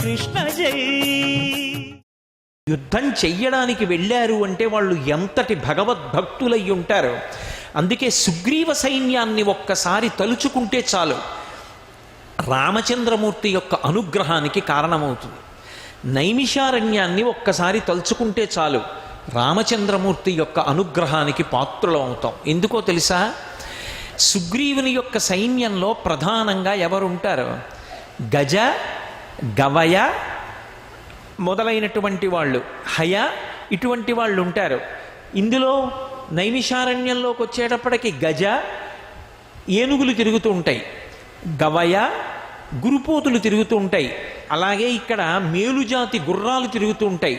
కృష్ణ జై. యుద్ధం చెయ్యడానికి వెళ్ళారు అంటే వాళ్ళు ఎంతటి భగవద్భక్తులై ఉంటారు. అందుకే సుగ్రీవ సైన్యాన్ని ఒక్కసారి తలుచుకుంటే చాలు రామచంద్రమూర్తి యొక్క అనుగ్రహానికి కారణమవుతుంది. నైమిషారణ్యాన్ని ఒక్కసారి తలుచుకుంటే చాలు రామచంద్రమూర్తి యొక్క అనుగ్రహానికి పాత్రులం అవుతాం. ఎందుకో తెలుసా? సుగ్రీవుని యొక్క సైన్యంలో ప్రధానంగా ఎవరుంటారు? గజ, గవయ మొదలైనటువంటి వాళ్ళు, హయ ఇటువంటి వాళ్ళు ఉంటారు. ఇందులో నైమిషారణ్యంలోకి వచ్చేటప్పటికి గజ ఏనుగులు తిరుగుతూ ఉంటాయి, గవయ గురుపోతులు తిరుగుతూ ఉంటాయి, అలాగే ఇక్కడ మేలుజాతి గుర్రాలు తిరుగుతూ ఉంటాయి.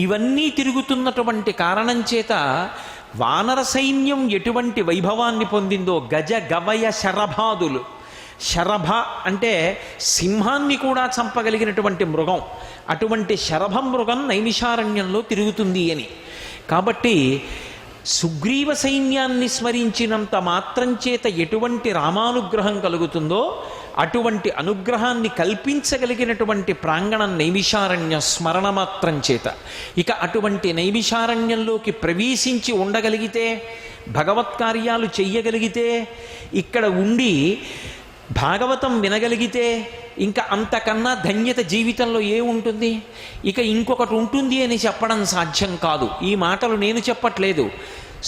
ఇవన్నీ తిరుగుతున్నటువంటి కారణం చేత వానర సైన్యం ఎటువంటి వైభవాన్ని పొందిందో గజ గవయ శరభాదులు. శరభ అంటే సింహాన్ని కూడా చంపగలిగినటువంటి మృగం. అటువంటి శరభ మృగం నైమిషారణ్యంలో తిరుగుతుంది అని. కాబట్టి సుగ్రీవ సైన్యాన్ని స్మరించినంత మాత్రం చేత ఎటువంటి రామానుగ్రహం కలుగుతుందో అటువంటి అనుగ్రహాన్ని కల్పించగలిగినటువంటి ప్రాంగణం నైమిషారణ్య స్మరణ మాత్రం చేత. ఇక అటువంటి నైమిషారణ్యంలోకి ప్రవేశించి ఉండగలిగితే, భగవత్కార్యాలు చెయ్యగలిగితే, ఇక్కడ ఉండి భాగవతం వినగలిగితే ఇంకా అంతకన్నా ధన్యత జీవితంలో ఏముంటుంది? ఇక ఇంకొకటి ఉంటుంది అని చెప్పడం సాధ్యం కాదు. ఈ మాటలు నేను చెప్పట్లేదు.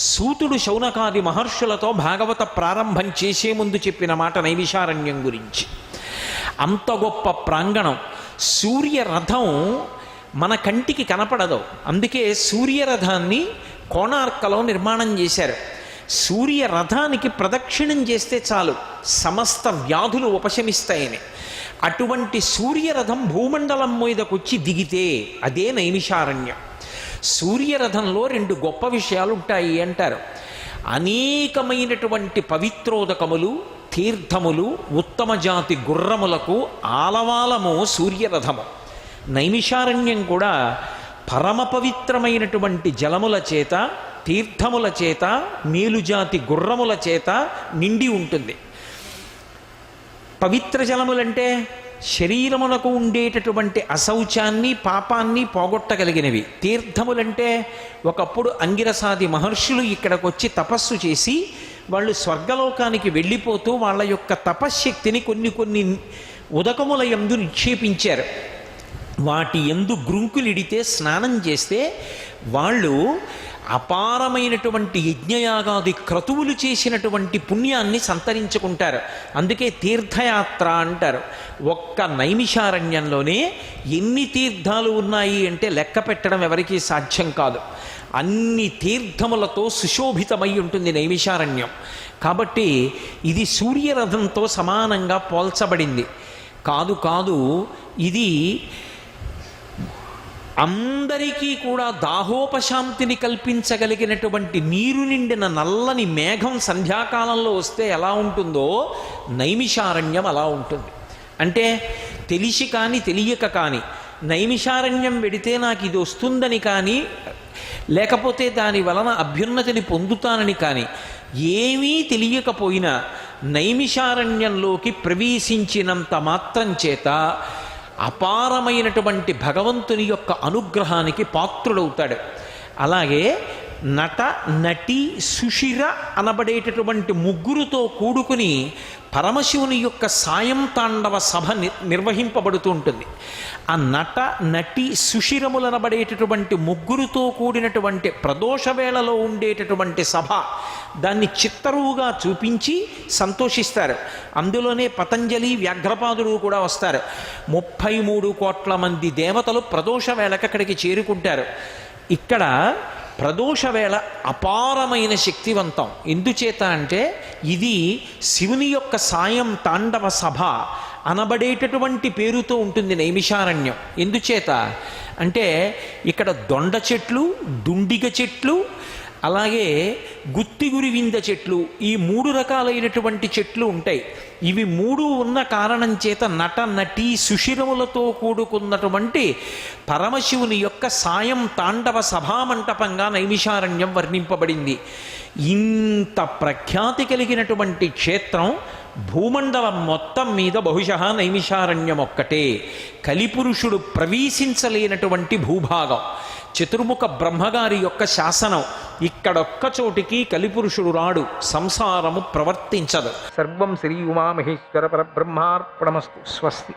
సూతుడు శౌనకాది మహర్షులతో భాగవత ప్రారంభం చేసే ముందు చెప్పిన మాట నైమిషారణ్యం గురించి. అంత గొప్ప ప్రాంగణం. సూర్యరథం మన కంటికి కనపడదు. అందుకే సూర్యరథాన్ని కోణార్కలో నిర్మాణం చేశారు. సూర్యరథానికి ప్రదక్షిణం చేస్తే చాలు సమస్త వ్యాధులు ఉపశమిస్తాయని. అటువంటి సూర్యరథం భూమండలం మీదకొచ్చి దిగితే అదే నైమిషారణ్యం. సూర్యరథంలో రెండు గొప్ప విషయాలు ఉంటాయి అంటారు. అనేకమైనటువంటి పవిత్రోదకములు, తీర్థములు, ఉత్తమ జాతి గుర్రములకు ఆలవాలము సూర్యరథము. నైమిషారణ్యం కూడా పరమ పవిత్రమైనటువంటి జలముల చేత, తీర్థముల చేత, మేలుజాతి గుర్రముల చేత నిండి ఉంటుంది. పవిత్ర జలములంటే శరీరమునకు ఉండేటటువంటి అశౌచాన్ని, పాపాన్ని పోగొట్టగలిగినవి. తీర్థములంటే ఒకప్పుడు అంగిరసాది మహర్షులు ఇక్కడికి వచ్చి తపస్సు చేసి వాళ్ళు స్వర్గలోకానికి వెళ్ళిపోతూ వాళ్ళ యొక్క తపశ్శక్తిని కొన్ని ఉదకముల యందు నిక్షేపించారు. వాటి యందు గ్రుంకులిడితే స్నానం చేస్తే వాళ్ళు అపారమైనటువంటి యజ్ఞయాగాది క్రతువులు చేసినటువంటి పుణ్యాన్ని సంతరించుకుంటారు. అందుకే తీర్థయాత్ర అంటారు. ఒక్క నైమిషారణ్యంలోనే ఎన్ని తీర్థాలు ఉన్నాయి అంటే లెక్క పెట్టడం ఎవరికీ సాధ్యం కాదు. అన్ని తీర్థములతో సుశోభితమై ఉంటుంది నైమిషారణ్యం. కాబట్టి ఇది సూర్యరథంతో సమానంగా పోల్చబడింది. కాదు, ఇది అందరికీ కూడా దాహోపశాంతిని కల్పించగలిగినటువంటి నీరు నిండిన నల్లని మేఘం సంధ్యాకాలంలో వస్తే ఎలా ఉంటుందో నైమిషారణ్యం అలా ఉంటుంది. అంటే తెలిసి కానీ తెలియక కానీ నైమిషారణ్యం వెడితే నాకు ఇది వస్తుందని కానీ, లేకపోతే దాని వలన అభ్యున్నతిని పొందుతానని కానీ ఏమీ తెలియకపోయినా నైమిషారణ్యంలోకి ప్రవేశించినంత మాత్రం చేత అపారమైనటువంటి భగవంతుని యొక్క అనుగ్రహానికి పాత్రుడవుతాడు. అలాగే నట, నటి, సుషిర అనబడేటటువంటి ముగ్గురుతో కూడుకుని పరమశివుని యొక్క సాయం తాండవ సభ నిర్వహింపబడుతూ ఉంటుంది. ఆ నట, నటి, సుషిరములనబడేటటువంటి ముగ్గురుతో కూడినటువంటి ప్రదోష వేళలో ఉండేటటువంటి సభ, దాన్ని చిత్తరువుగా చూపించి సంతోషిస్తారు. అందులోనే పతంజలి, వ్యాఘ్రపాదుడు కూడా వస్తారు. 33 కోట్ల మంది దేవతలు ప్రదోష వేళకి అక్కడికి చేరుకుంటారు. ఇక్కడ ప్రదోష వేళ అపారమైన శక్తివంతం. ఎందుచేత అంటే ఇది శివుని యొక్క సాయం తాండవ సభ అనబడేటటువంటి పేరుతో ఉంటుంది నైమిషారణ్యం. ఎందుచేత అంటే ఇక్కడ దొండ చెట్లు, దుండిగ చెట్లు, అలాగే గుత్తిగురివింద చెట్లు, ఈ 3 రకాలైనటువంటి చెట్లు ఉంటాయి. ఇవి 3 ఉన్న కారణం చేత నట, నటి, సుషిరములతో కూడుకున్నటువంటి పరమశివుని యొక్క సాయం తాండవ సభామంటపంగా నైమిషారణ్యం వర్ణింపబడింది. ఇంత ప్రఖ్యాతి కలిగినటువంటి క్షేత్రం భూమండలం మొత్తం మీద బహుశः నైమిషారణ్యం ఒక్కటే కలిపురుషుడు ప్రవేశించలేనటువంటి భూభాగం. చతుర్ముఖ బ్రహ్మగారి యొక్క శాసనం, ఇక్కడొక్క చోటికి కలిపురుషుడు రాడు, సంసారము ప్రవర్తించదు. సర్వం శ్రీ ఉమామహేశ్వర పరబ్రహ్మార్పణమస్తు. స్వస్తి.